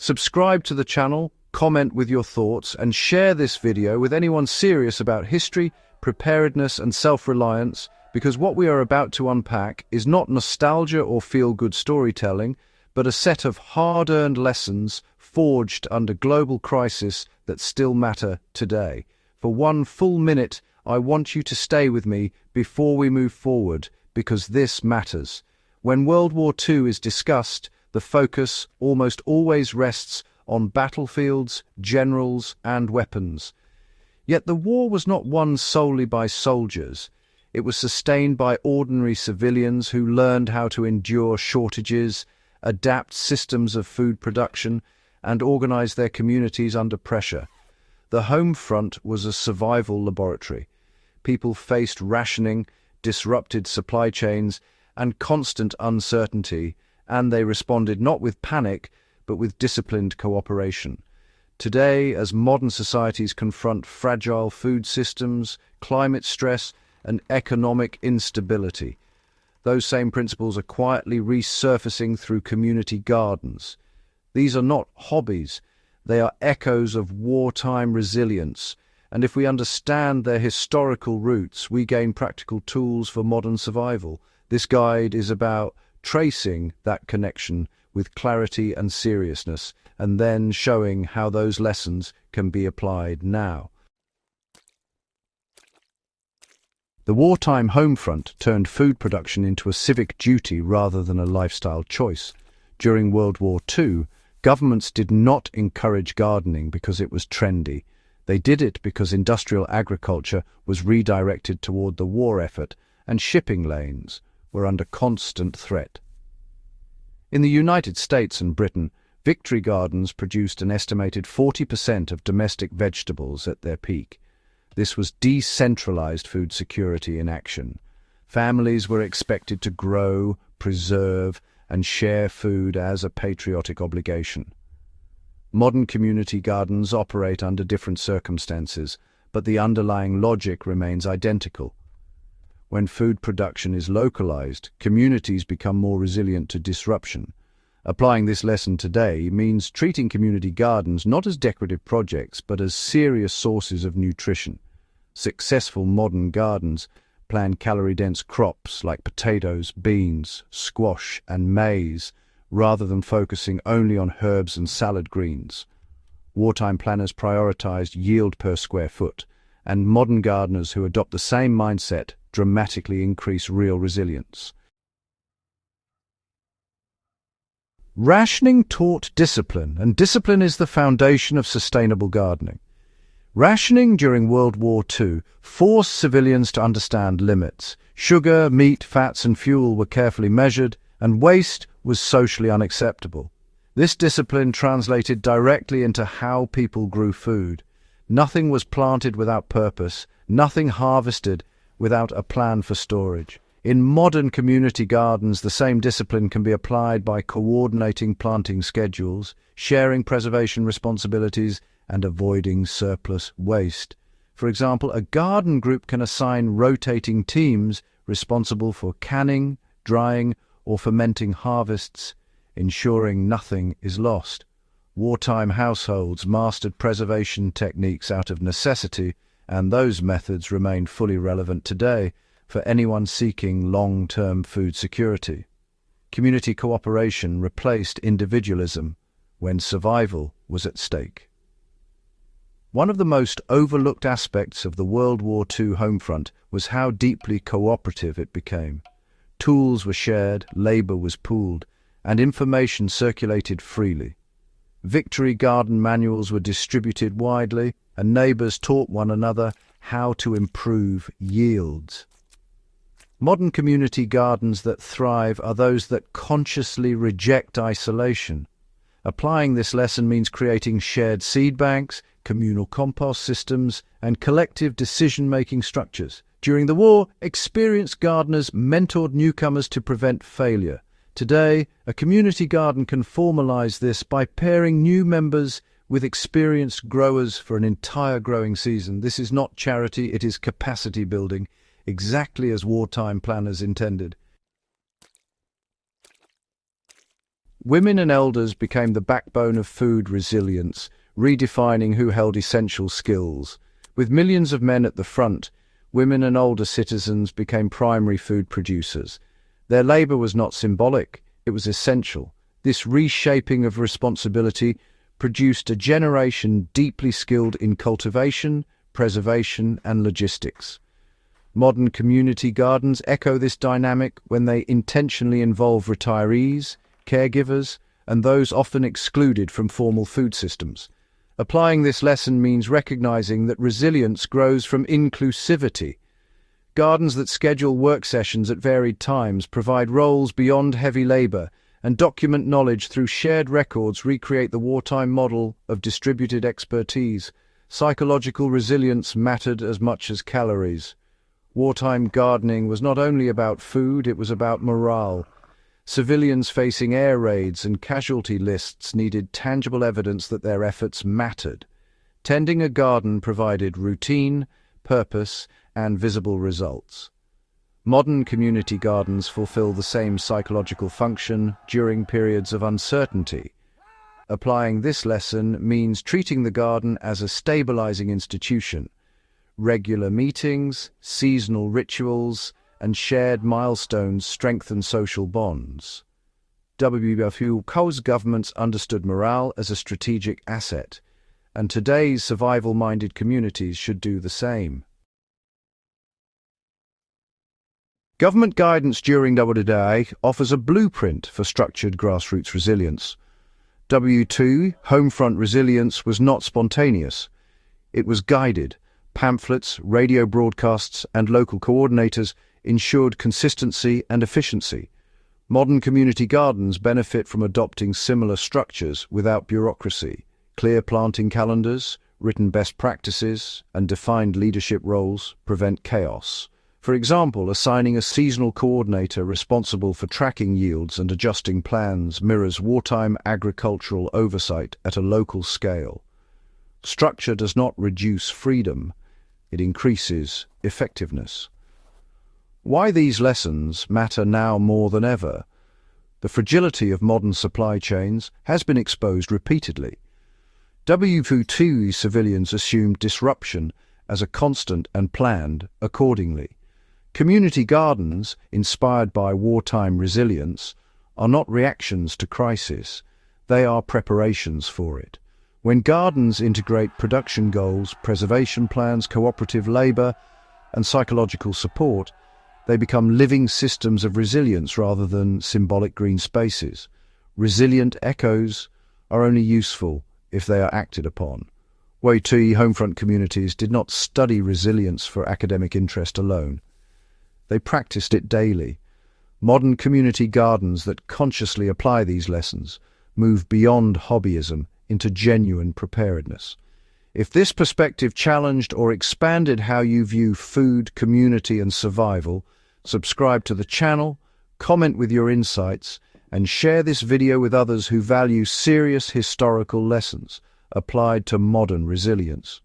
Subscribe to the channel, comment with your thoughts, and share this video with anyone serious about history, preparedness, and self-reliance, because what we are about to unpack is not nostalgia or feel-good storytelling, but a set of hard-earned lessons forged under global crisis that still matter today. For 1 full minute, I want you to stay with me before we move forward, because this matters. When World War II is discussed, the focus almost always rests on battlefields, generals, and weapons. Yet the war was not won solely by soldiers. It was sustained by ordinary civilians who learned how to endure shortages, adapt systems of food production, and organize their communities under pressure. The home front was a survival laboratory. People faced rationing, disrupted supply chains, and constant uncertainty, and they responded not with panic, but with disciplined cooperation. Today, as modern societies confront fragile food systems, climate stress, and economic instability, those same principles are quietly resurfacing through community gardens. These are not hobbies, they are echoes of wartime resilience, and if we understand their historical roots, we gain practical tools for modern survival. This guide is about tracing that connection with clarity and seriousness, and then showing how those lessons can be applied now. The wartime home front turned food production into a civic duty rather than a lifestyle choice. During World War II, governments did not encourage gardening because it was trendy. They did it because industrial agriculture was redirected toward the war effort, and shipping lanes were under constant threat. In the United States and Britain, victory gardens produced an estimated 40% of domestic vegetables at their peak. This was decentralized food security in action. Families were expected to grow, preserve, and share food as a patriotic obligation. Modern community gardens operate under different circumstances, but the underlying logic remains identical. When food production is localized, communities become more resilient to disruption. Applying this lesson today means treating community gardens not as decorative projects, but as serious sources of nutrition. Successful modern gardens plant calorie-dense crops like potatoes, beans, squash, and maize, rather than focusing only on herbs and salad greens. Wartime planners prioritized yield per square foot, and modern gardeners who adopt the same mindset dramatically increase real resilience. Rationing taught discipline, and discipline is the foundation of sustainable gardening. Rationing during World War II forced civilians to understand limits. Sugar, meat, fats, and fuel were carefully measured, and waste was socially unacceptable. This discipline translated directly into how people grew food. Nothing was planted without purpose, nothing harvested without a plan for storage. In modern community gardens, the same discipline can be applied by coordinating planting schedules, sharing preservation responsibilities, and avoiding surplus waste. For example, a garden group can assign rotating teams responsible for canning, drying, or fermenting harvests, ensuring nothing is lost. Wartime households mastered preservation techniques out of necessity, and those methods remain fully relevant today for anyone seeking long-term food security. Community cooperation replaced individualism when survival was at stake. One of the most overlooked aspects of the World War II homefront was how deeply cooperative it became. Tools were shared, labor was pooled, and information circulated freely. Victory garden manuals were distributed widely, and neighbors taught one another how to improve yields. Modern community gardens that thrive are those that consciously reject isolation. Applying this lesson means creating shared seed banks, communal compost systems, and collective decision-making structures. During the war, experienced gardeners mentored newcomers to prevent failure. Today, a community garden can formalize this by pairing new members with experienced growers for an entire growing season. This is not charity, it is capacity building, exactly as wartime planners intended. Women and elders became the backbone of food resilience, redefining who held essential skills. With millions of men at the front, women and older citizens became primary food producers. Their labor was not symbolic, it was essential. This reshaping of responsibility produced a generation deeply skilled in cultivation, preservation, and logistics. Modern community gardens echo this dynamic when they intentionally involve retirees, caregivers, and those often excluded from formal food systems. Applying this lesson means recognizing that resilience grows from inclusivity. Gardens that schedule work sessions at varied times, provide roles beyond heavy labor, and document knowledge through shared records recreate the wartime model of distributed expertise. Psychological resilience mattered as much as calories. Wartime gardening was not only about food, it was about morale. Civilians facing air raids and casualty lists needed tangible evidence that their efforts mattered. Tending a garden provided routine, purpose, and visible results. Modern community gardens fulfill the same psychological function during periods of uncertainty. Applying this lesson means treating the garden as a stabilizing institution. Regular meetings, seasonal rituals, and shared milestones strengthen social bonds. WWII's governments understood morale as a strategic asset, and today's survival-minded communities should do the same. Government guidance during WWII offers a blueprint for structured grassroots resilience. WWII homefront resilience was not spontaneous. It was guided. Pamphlets, radio broadcasts, and local coordinators ensured consistency and efficiency. Modern community gardens benefit from adopting similar structures without bureaucracy. Clear planting calendars, written best practices, and defined leadership roles prevent chaos. For example, assigning a seasonal coordinator responsible for tracking yields and adjusting plans mirrors wartime agricultural oversight at a local scale. Structure does not reduce freedom, it increases effectiveness. Why these lessons matter now more than ever? The fragility of modern supply chains has been exposed repeatedly. WWII civilians assumed disruption as a constant and planned accordingly. Community gardens, inspired by wartime resilience, are not reactions to crisis, they are preparations for it. When gardens integrate production goals, preservation plans, cooperative labor, and psychological support, they become living systems of resilience rather than symbolic green spaces. Resilient echoes are only useful if they are acted upon. WWII homefront communities did not study resilience for academic interest alone. They practiced it daily. Modern community gardens that consciously apply these lessons move beyond hobbyism into genuine preparedness. If this perspective challenged or expanded how you view food, community, and survival, subscribe to the channel, comment with your insights, and share this video with others who value serious historical lessons applied to modern resilience.